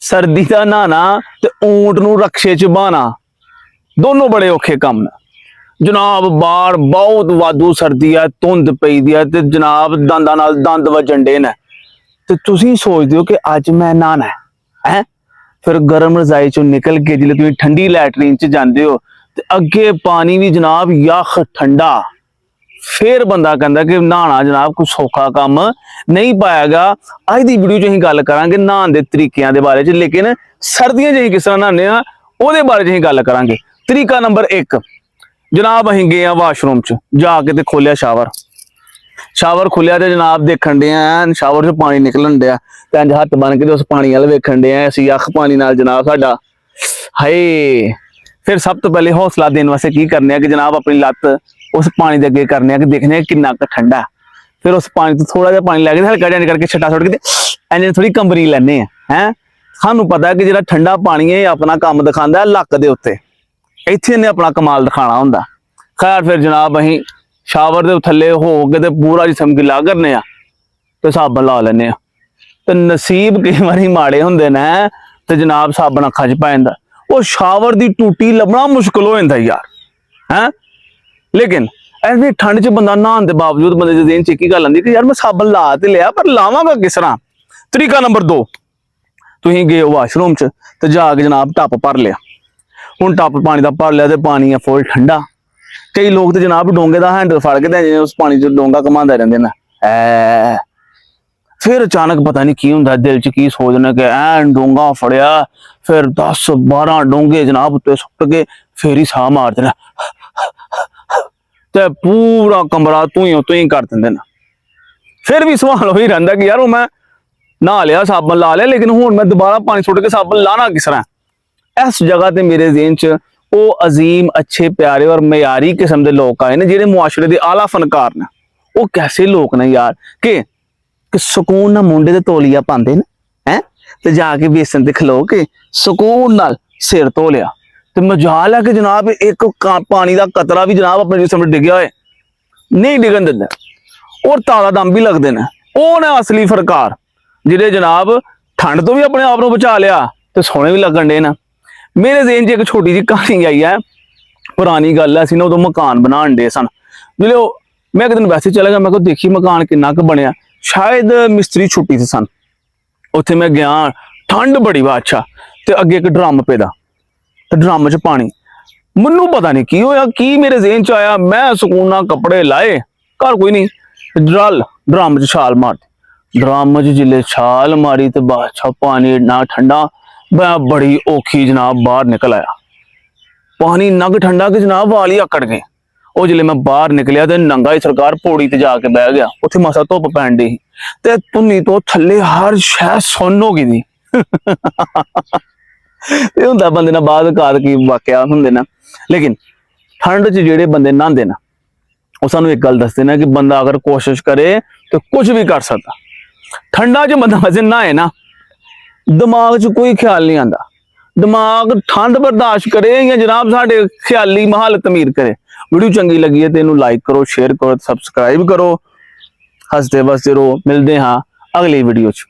सर्दी का नहाना ते ऊंट नूं रक्षे च बहाना दोनों बड़े औखे काम ने जनाब। बाहर बहुत वाधू सर्दी है, धुंध पई दी है ते जनाब दंदां नाल दंद वजन डे ने ते तुसीं सोचदे हो कि अज मैं नहाना है। फिर गर्म रजाई चों निकल के जिसले तुसीं ठंडी लैटरीन च जांदे हो ते अगे पानी भी जनाब यख ठंडा। फिर बंदा कहता कि नहाना जनाब कोई सौखा काम नहीं पाया गया। अज की वीडियो च असीं गल करांगे नहाने के तरीकों के बारे च, लेकिन सर्दियों च किस तरह नहाने आ उहदे बारे च असीं गल करांगे। तरीका नंबर 1, जनाब असीं गए वाशरूम च जाके ते खोलिया शावर खुलिया तो जनाब देखन डे शावर च पानी निकलन डया ते इंज हत्थ बन के उस पानी वाल वेखन डे असीं अख पानी नाल जनाब साडा हाय। फिर सब तो पहले हौसला देने वास्ते की करने कि जनाब अपनी लत्त उस पानी के अगे करने कि देखने कितना ठंडा है। फिर उस पानी तो थोड़ा जहा पानी लैके हल्का जहा करके छट्टा सुट के इंज थोड़ी कंबरी लैने हैं। सानू पता है कि जो ठंडा पानी है अपना काम दिखाता है लक के उत्ते, इत्थे इन्हें अपना कमाल दिखाना हुंदा। खैर फिर जनाब असीं शावर के थले हो के ते पूरा जिसम गिला करने ते साबन ला लेने ते नसीब कई बारी माड़े हुंदे ने ते जनाब साबन अखां च पै जांदा। वो शावर की टूटी लभना मुश्किल हो जाता यार है। लेकिन ऐसी ठंड च बंदा नहाने के बावजूद बंदे के ज़हन च एक ही गल आती कि यार मैं साबन ला तो लिया पर लावांगा किस तरह। तरीका नंबर 2, तुसीं गए वाशरूम च ते जाके जनाब टप भर लिया। हुण टप पानी का भर लिया तो पानी है फुल ठंडा। कई लोग तो जनाब डोंगे का हैंडल फड़ के उस पानी च डोंगा घुमाते रहते हैं। फिर अचानक पता नहीं की हुंदा दिल च की सोचना कि ऐन डोंगा फड़िया फिर 10-12 डोंगे जनाब उत्ते सुट के फिर ही साह मार देना ते पूरा कमरा तुई कर देंदे ना। फिर भी सवाल वही रहिंदा कि यार वो मैं नहा लिया साबन ला लिया लेकिन हुण मैं दोबारा पानी सुट के साबन लाना किस तरह। इस जगह ते मेरे ज़हन च वो अजीम अच्छे प्यारे और मयारी किस्म के लोग आए ने जिहड़े मुआशरे के आला फनकार ने। वो कैसे लोग ने यार कि सुकून ना मुंडे ते तौलिया पाते हैं ते जाके बेसन ते खलो के सुकून नाल सिर धो लिया ते मजाल है कि जनाब एक पानी का कतरा भी जनाब अपने जिसम डिग्या होए नहीं डिगन दिंदा और ताज़ा दम भी लगते हैं। वो ने असली फरकार जिहड़े जनाब ठंड तो भी अपने आप को बचा लिया तो सोहने भी लगन डे ना। मेरे ज़हन च एक छोटी जी कहानी आई है, पुरानी गल है। असीं ना उदों मकान बनान डे सन जिहड़े मैं एक दिन वैसे चला गया, मैं देखी मकान किन्ना क बनया, शायद मिस्त्री छुट्टी से सन। उत्थे मैं गया, ठंड बड़ी वा अच्छा ते अगे एक ड्रम पेदा ते ड्रम च पानी। मैनू पता नहीं की होया की मेरे ज़हन च आया, मैं सुकून नाल कपड़े लाए घर कोई नहीं ड्रम च छाल मार ड्रम च जिले छाल मारी तो बादशाह पानी इन्ना ठंडा मैं बड़ी औखी जनाब बाहर निकल आया। पानी नग ठंडा कि जनाब वाल ही आकड़ गए। वो जिले मैं बाहर निकलिया तो नंगा ही सरकार पौड़ी ते जाके बह गया। उत्थे मासा धुप पैन दी ते धुनी तो थले हर शह सुन्न हो गई थी। हुंदा बंदे नाल बाद कार की वाकया हुंदे ना। लेकिन ठंड च जेड़े बंदे नहांदे ना वो सानू एक गल दसदे ना कि बंदा अगर कोशिश करे तो कुछ भी कर सकता। ठंडा च बंदा वैसे नहाए ना दिमाग च कोई ख्याल नहीं आता, दिमाग ठंड बर्दाश्त करे या जनाब साढ़े ख्याली महालत अमीर करे। वीडियो चंगी लगी है तो इनू लाइक करो, शेयर करो, सब्सक्राइब करो। हसते बसते रहो, मिलते हाँ अगली वीडियो च।